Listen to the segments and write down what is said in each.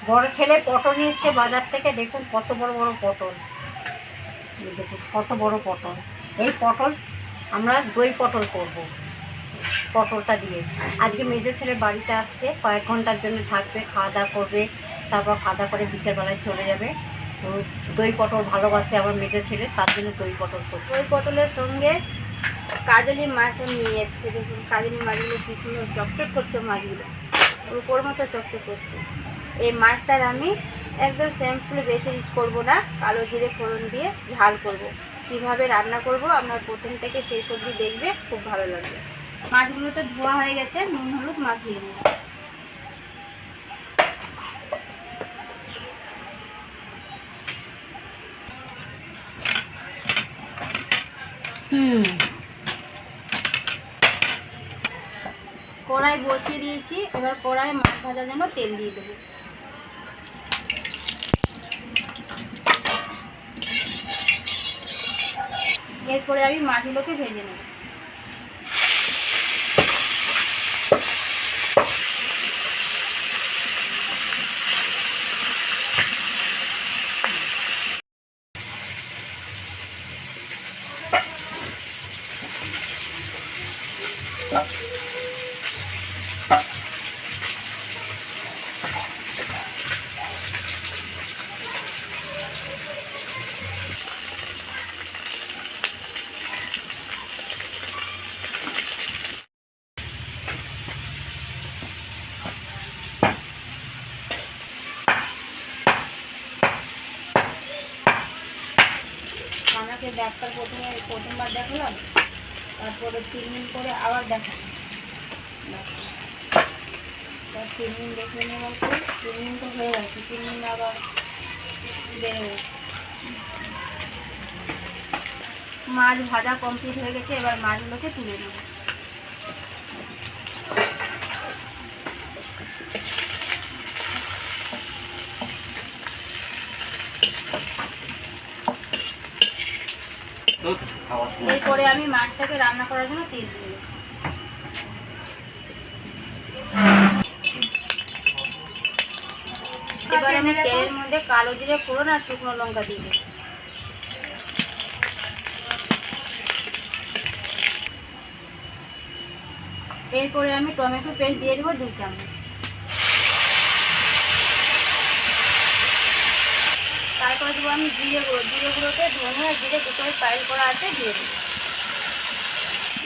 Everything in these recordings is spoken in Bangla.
বড় ছেলে পটল নিয়ে এসছে বাজার থেকে। দেখুন কত বড় বড় পটল, দেখুন কত বড় পটল। এই পটল আমরা দই পটল করব। পটলটা দিয়ে আজকে মেজো ছেলে বাড়িতে আসছে, কয়েক ঘন্টার জন্য থাকবে, খাওয়া দাওয়া করবে, তারপর খাওয়া দাওয়া করে বিকেলবেলায় চলে যাবে। তো দই পটল ভালোবাসে আমার মেজো ছেলে, তার জন্য দই পটল করব। দই পটলের সঙ্গে কাজলি মাছও নিয়ে এসছে। দেখুন কাজলি মাছগুলো কি সুন্দর চকচক করছে, মাছগুলো উপর মতো চকচক করছে। এই মাছটার আমি একদম সিম্পল, বেশি রিচ করবো না, কালো জিরে ফোড়ন দিয়ে ঝাল করব। কীভাবে রান্না করব আপনার প্রথম থেকে শেষ অবধি দেখবে, খুব ভালো লাগবে। মাছগুলো তো ধোয়া হয়ে গেছে, নুন হলুদ মাখিয়ে নেব। কড়াই বসিয়ে দিয়েছি, এবার কড়াই মাছ ভাজার জন্য তেল দিয়ে দেবো। এরপরে আমি মাছগুলোকে ভেজে নেব। আমাকে ডাক্তার প্রথমবার দেখালাম, তারপরে 3 দিন করে আবার দেখালাম। 3 দিন দেখে নেওয়ার পর 3 দিন তো হয়ে গেছে, 3 দিন আবার বেরোবে। মাছ ভাজা কমপ্লিট হয়ে গেছে, এবার মাছগুলোকে তুলে নেব। এরপরে আমি মাছটাকে রান্না করার জন্য তেল দিয়ে দেব। এবার আমি তেলের মধ্যে কালো জিরে ফোড়ন আর শুকনো লঙ্কা দিয়ে দেব। এরপরে আমি টমেটো পেস্ট দিয়ে দেবো 2 চামচ। তারপরে দেবো আমি জিরে গুঁড়ো। জিরে গুঁড়োতে ধনে আর জিরে দুটোই পাইল করা আছে, দিয়ে দেবো।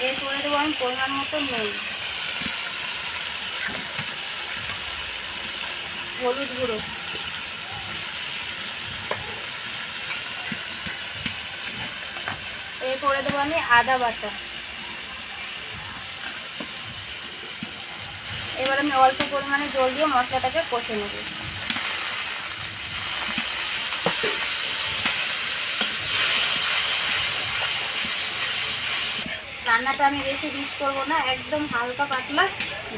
এরপরে দেবো আমি পরিমাণ মতো নুন, হলুদ গুঁড়ো, এরপরে দেবো আমি আদা বাটা। এবার আমি অল্প পরিমাণে জল দিয়ে মশলাটাকে কষে নেব। রান্নাটা আমি বেশি রিচ করবো না, একদম হালকা পাতলা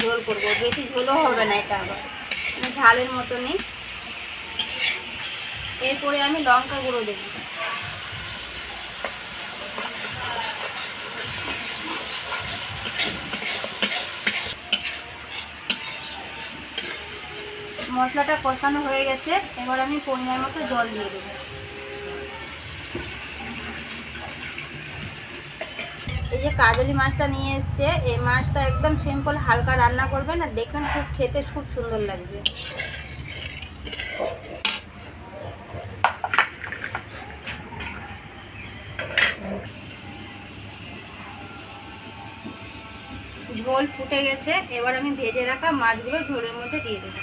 ঝোল করব, বেশি ঝোলও হবে না, এটা আবার ঝালের মতো নেই। এরপরে আমি লঙ্কা গুঁড়ো দেব। মশলাটা কষানো হয়ে গেছে, এবার আমি পরিমাণ মতো জল দিয়ে দেবো। এই যে কাজলি মাছটা নিয়ে এসছে, এই মাছটা একদম সিম্পল হালকা রান্না করবেন, আর দেখবেন খুব খেতে খুব সুন্দর লাগবে। ঝোল ফুটে গেছে, এবার আমি ভেজে রাখা মাছগুলো ঝোলের মধ্যে দিয়ে দেবো।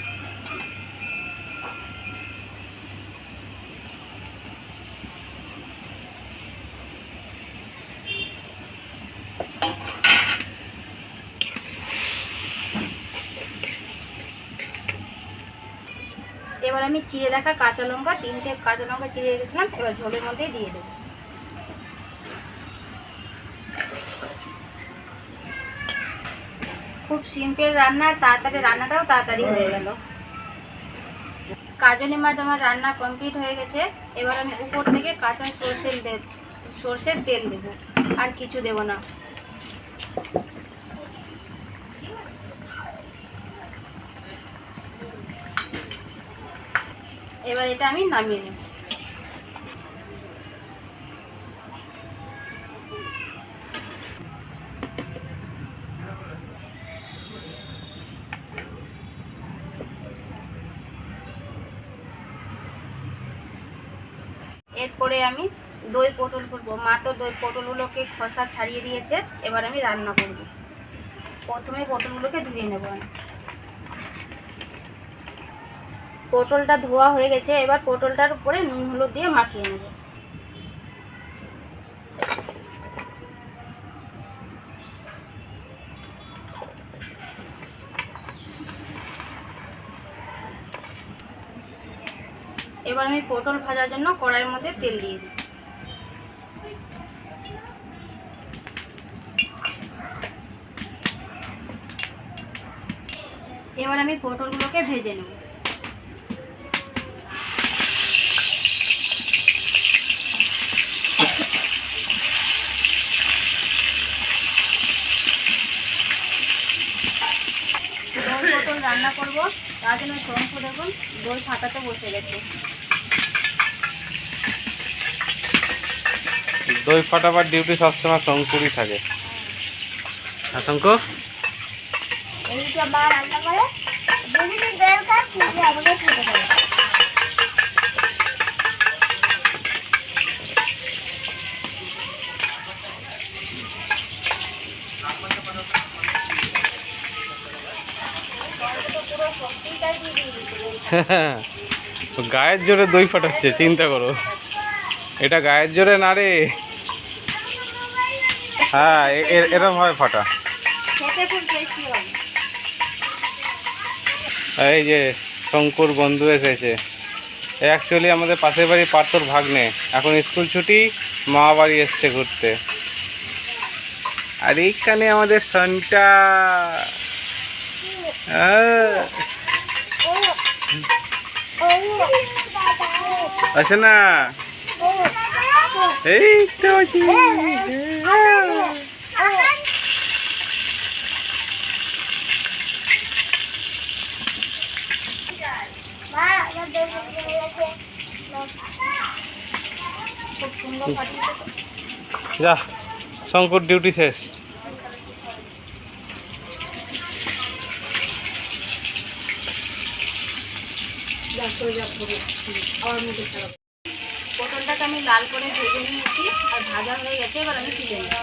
এবার আমি চিড়ে রাখা কাঁচা লঙ্কা, 3টে কাঁচা লঙ্কা চিড়ে রেখেছিলাম, এবার ঝোলের মধ্যে দিয়ে দেবো। খুব সিম্পল রান্না, তাড়াতাড়ি রান্নাটাও তাড়াতাড়ি হয়ে গেল। কাজলি মাছ আমার রান্না কমপ্লিট হয়ে গেছে, এবার আমি উপর থেকে কাঁচা সর্ষের তেল দেবো, আর কিছু দেব না। এবার এটা আমি নামিয়ে নেব। এরপরে আমি দই পটল করবো। মা তো দই পটলগুলোকে খোসা ছাড়িয়ে দিয়েছে, এবার আমি রান্না করব। প্রথমে পটলগুলোকে ধুয়ে নেব। পটলটা ধোয়া হয়ে গেছে, এবার পটলটার উপরে নুন হলুদ দিয়ে মাখিয়ে নেব। এবার আমি পটল ভাজার জন্য কড়াইয়ের মধ্যে তেল দিয়ে দিই। এবার আমি পটলগুলোকে ভেজে নেব। দই পটল রান্না করব, তার জন্য শঙ্খ দেখুন দই ফাটাতে বসে গেছে। দই ফাটাবার ডিউটি সবসময় শঙ্কুরই থাকে। শঙ্কু এইটা মা রান্না করে দুদিন দরকার ঠিক আমাকে খেতে হবে। গায়ের জোরে দই ফাটাচ্ছে, চিন্তা করো। এটা গায়ের জোরে না রে। হ্যাঁ, এরকম হয় ফাটা। খেতে খুব টেস্টি হবে। এই যে শঙ্কুর বন্ধু এসেছে। অ্যাকচুয়ালি আমাদের পাশের বাড়ি পার্থর ভাগ্নে, এখন স্কুল ছুটি, মা বাড়ি এসছে ঘুরতে। আর এইখানে আমাদের সনটা আছে না। এই তো যা, শঙ্কর ডিউটি শেষ। পটলটাকে আমি লাল করে ভেজে নিয়েছি আর ভাজা হয়ে গেছে, এবার আমি তুলে নেব।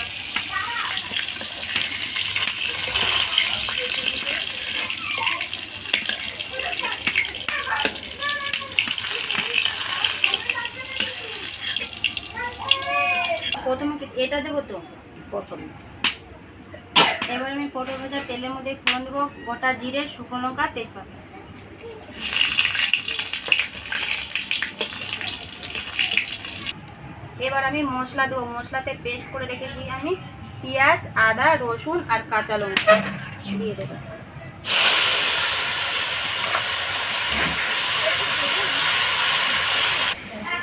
প্রথমে এটা দেবো তো প্রথমে। এবার আমি পটল ভাজা তেলের মধ্যে ফোড়ন দেবো গোটা জিরে, শুকনো লঙ্কা, তেজপাতা। এবার আমি মশলা দেবো। মশলাতে পেস্ট করে রেখেছি আমি পেঁয়াজ, আদা, রসুন আর কাঁচা লঙ্কা দিয়ে দেবো।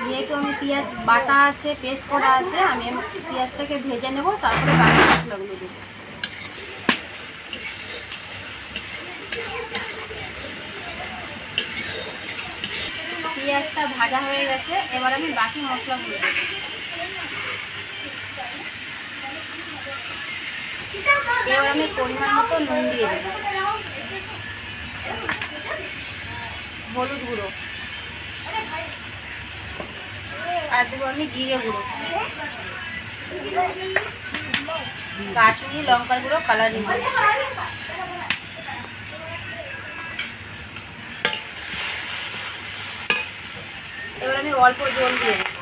যেহেতু আমি পেঁয়াজ বাটা আছে, পেস্ট করা আছে, আমি পেঁয়াজটাকে ভেজে নেব, তারপরে বাকি মশলাগুলো দেবো। পেঁয়াজটা ভাজা হয়ে গেছে, এবার আমি বাকি মশলাগুলো দেবো। এবার আমি পরিমাণ মতো নুন দিয়ে দেবো, হলুদ গুঁড়ো, আর দেবো আমি জিরে গুঁড়ো, কাশ্মীরি লঙ্কার গুঁড়ো, কালারিং গুঁড়ো। এবার আমি অল্প জল দিয়ে দেবো।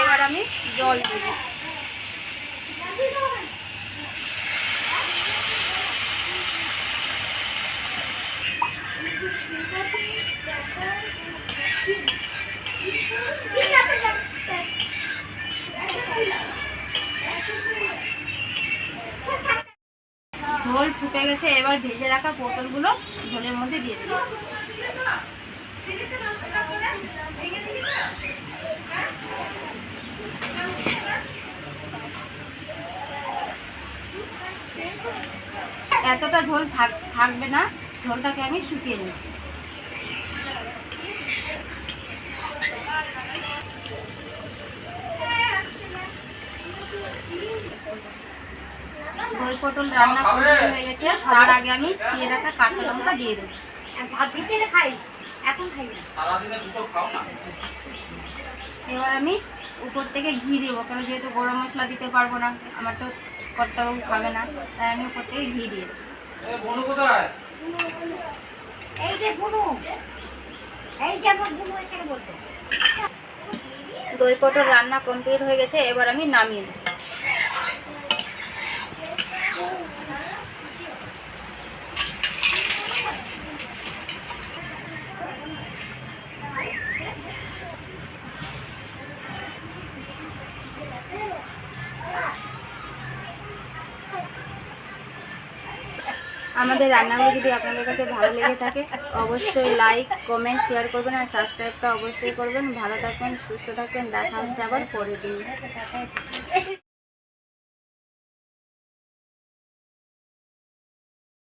এবার আমি জল দেব। ঝোল ফুটে গেছে, এবার ভেজে রাখা পটলগুলো ঝোলের মধ্যে দিয়ে দেবো। এতটা ঝোল থাকবে না, ঝোলটাকে আমি শুকিয়ে নেব। দই পটল রান্না হয়ে গেছে, তার আগে আমি দিয়ে রাখা কাঁচা লঙ্কা দিয়ে দেবো। খাই এখন খাই না। এবার আমি উপর থেকে ঘি দেবো, কারণ যেহেতু গরম মশলা দিতে পারবো না, আমার তো কর্তাবাবু খাবে না, তাই আমি উপর থেকে ঘি দিয়ে দেবো। এই যে বুনু, এই যে আমার বুনু এখানে বসে। দই পটল রান্না কমপ্লিট হয়ে গেছে, এবার আমি নামিয়ে দেবো। আমাদের রান্নাগুলো যদি আপনাদের কাছে ভালো লেগে থাকে অবশ্যই লাইক, কমেন্ট, শেয়ার করবেন আর সাবস্ক্রাইবটা অবশ্যই করবেন। ভালো থাকবেন, সুস্থ থাকবেন, দেখা হচ্ছে আবার পরের দিন।